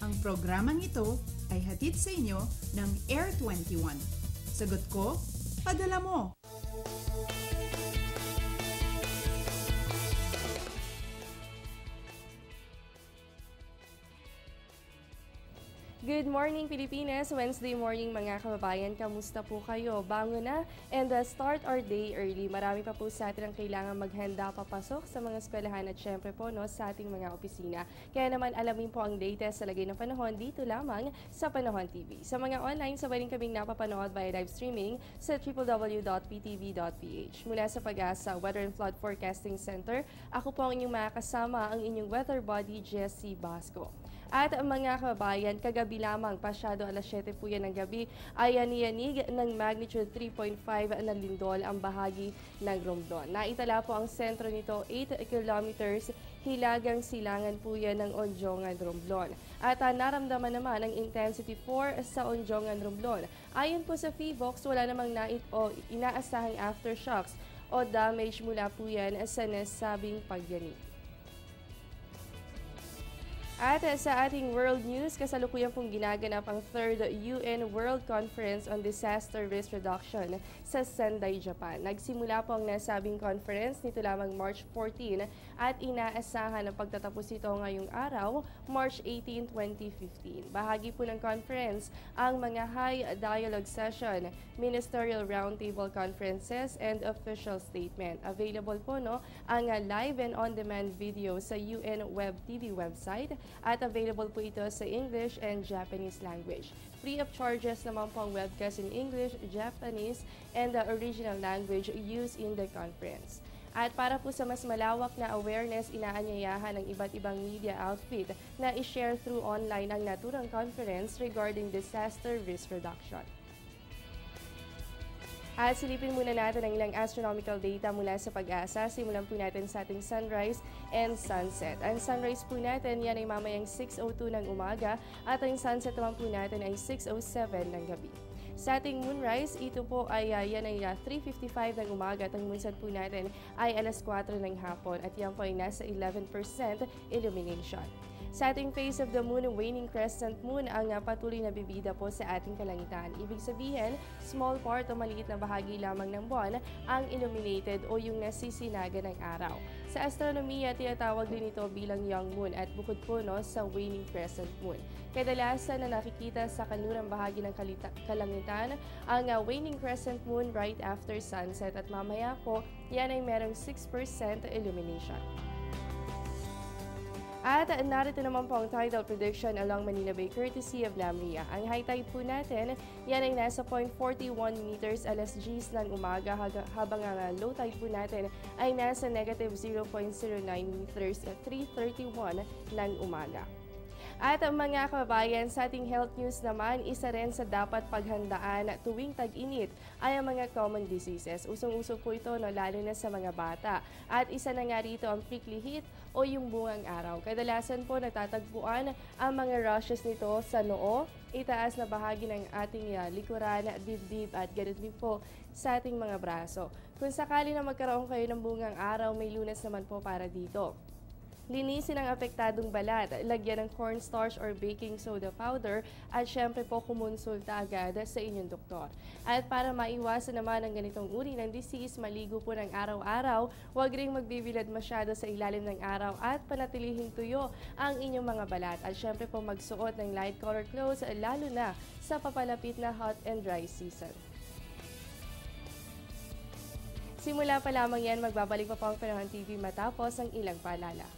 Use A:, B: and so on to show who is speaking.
A: Ang programang ito ay hatid sa inyo ng Air 21. Sagot ko, padala mo!
B: Good morning, Pilipinas! Wednesday morning mga kababayan, kamusta po kayo? Bangon na and start our day early. Marami pa po sa atin ang kailangan maghanda papasok sa mga eskwelahan at syempre po sa ating mga opisina. Kaya naman alamin po ang latest sa lagay ng panahon dito lamang sa Panahon TV. Sa mga online, sabay rin kaming napapanood via live streaming sa www.ptv.ph. Mula sa Pag-asa Weather and Flood Forecasting Center, ako po ang inyong makakasama, ang inyong weather body, Jessie Basco. At mga kababayan, kagabi lamang, pasyado alas 7 po yan ng gabi, ay niyanig ng magnitude 3.5 na lindol ang bahagi ng Romblon. Naitala po ang sentro nito 8 kilometers, hilagang silangan po yan ng Onjongan, Romblon. At naramdaman naman ang intensity 4 sa Onjongan, Romblon. Ayon po sa PHIVOLCS, wala namang inaasahang aftershocks o damage mula po yan sa nasabing pagyanig. At sa ating world news, kasalukuyan pong ginaganap ang 3rd UN World Conference on Disaster Risk Reduction sa Sendai, Japan. Nagsimula po ang nasabing conference nito lamang March 14 at inaasahan ang pagtatapos ito ngayong araw, March 18, 2015. Bahagi po ng conference ang mga high dialogue session, ministerial roundtable conferences, and official statement. Available po ang live and on-demand video sa UN Web TV website, at available po ito sa English and Japanese language. Free of charges naman po ang webcast in English, Japanese, and the original language used in the conference. At para po sa mas malawak na awareness, inaanyayahan ng iba't ibang media outfit na i-share through online ang naturang conference regarding disaster risk reduction. At silipin muna natin ang ilang astronomical data mula sa Pag-asa. Simulan po natin sa ating sunrise and sunset. Ang sunrise po natin, yan ay mamayang 6:02 ng umaga at ang sunset naman po natin ay 6:07 ng gabi. Sa ating moonrise, ito po ay yan ay 3:55 ng umaga at ang moonset po natin ay alas 4 ng hapon at yan po ay nasa 11% illumination. Sa ating phase of the moon, waning crescent moon ang patuloy na bibida po sa ating kalangitan. Ibig sabihin, small part o maliit na bahagi lamang ng buwan ang illuminated o yung nasisinaga ng araw. Sa astronomiya, tinatawag din ito bilang young moon at bukod po sa waning crescent moon. Kadalasan na nakikita sa kanlurang bahagi ng kalangitan ang waning crescent moon right after sunset at mamaya po, yan ay merong 6% illumination. At narito naman po ang tidal prediction along Manila Bay courtesy of Lamria. Ang high tide po natin, yan ay nasa 0.41 meters alas 10 ng umaga habang ang low tide po natin ay nasa negative 0.09 meters at 3:31 ng umaga. At mga kababayan, sa ating health news naman, isa rin sa dapat paghandaan tuwing tag-init ay ang mga common diseases. Usong-uso po ito lalo na sa mga bata. At isa na nga rito ang prickly heat o yung bungang araw. Kadalasan po natatagpuan ang mga rashes nito sa noo, itaas na bahagi ng ating likuran, dibdib at ganun din po sa ating mga braso. Kung sakali na magkaroon kayo ng bungang araw, may lunas naman po para dito. Linisin ang apektadong balat, lagyan ng cornstarch or baking soda powder at syempre po kumonsulta agad sa inyong doktor. At para maiwasan naman ang ganitong uri ng disease, maligo po ng araw-araw, huwag ring magbibilad masyado sa ilalim ng araw at panatilihing tuyo ang inyong mga balat. At syempre po magsuot ng light color clothes lalo na sa papalapit na hot and dry season. Simula pa lamang yan, magbabalik pa po ang Panahon TV matapos ang ilang paalala.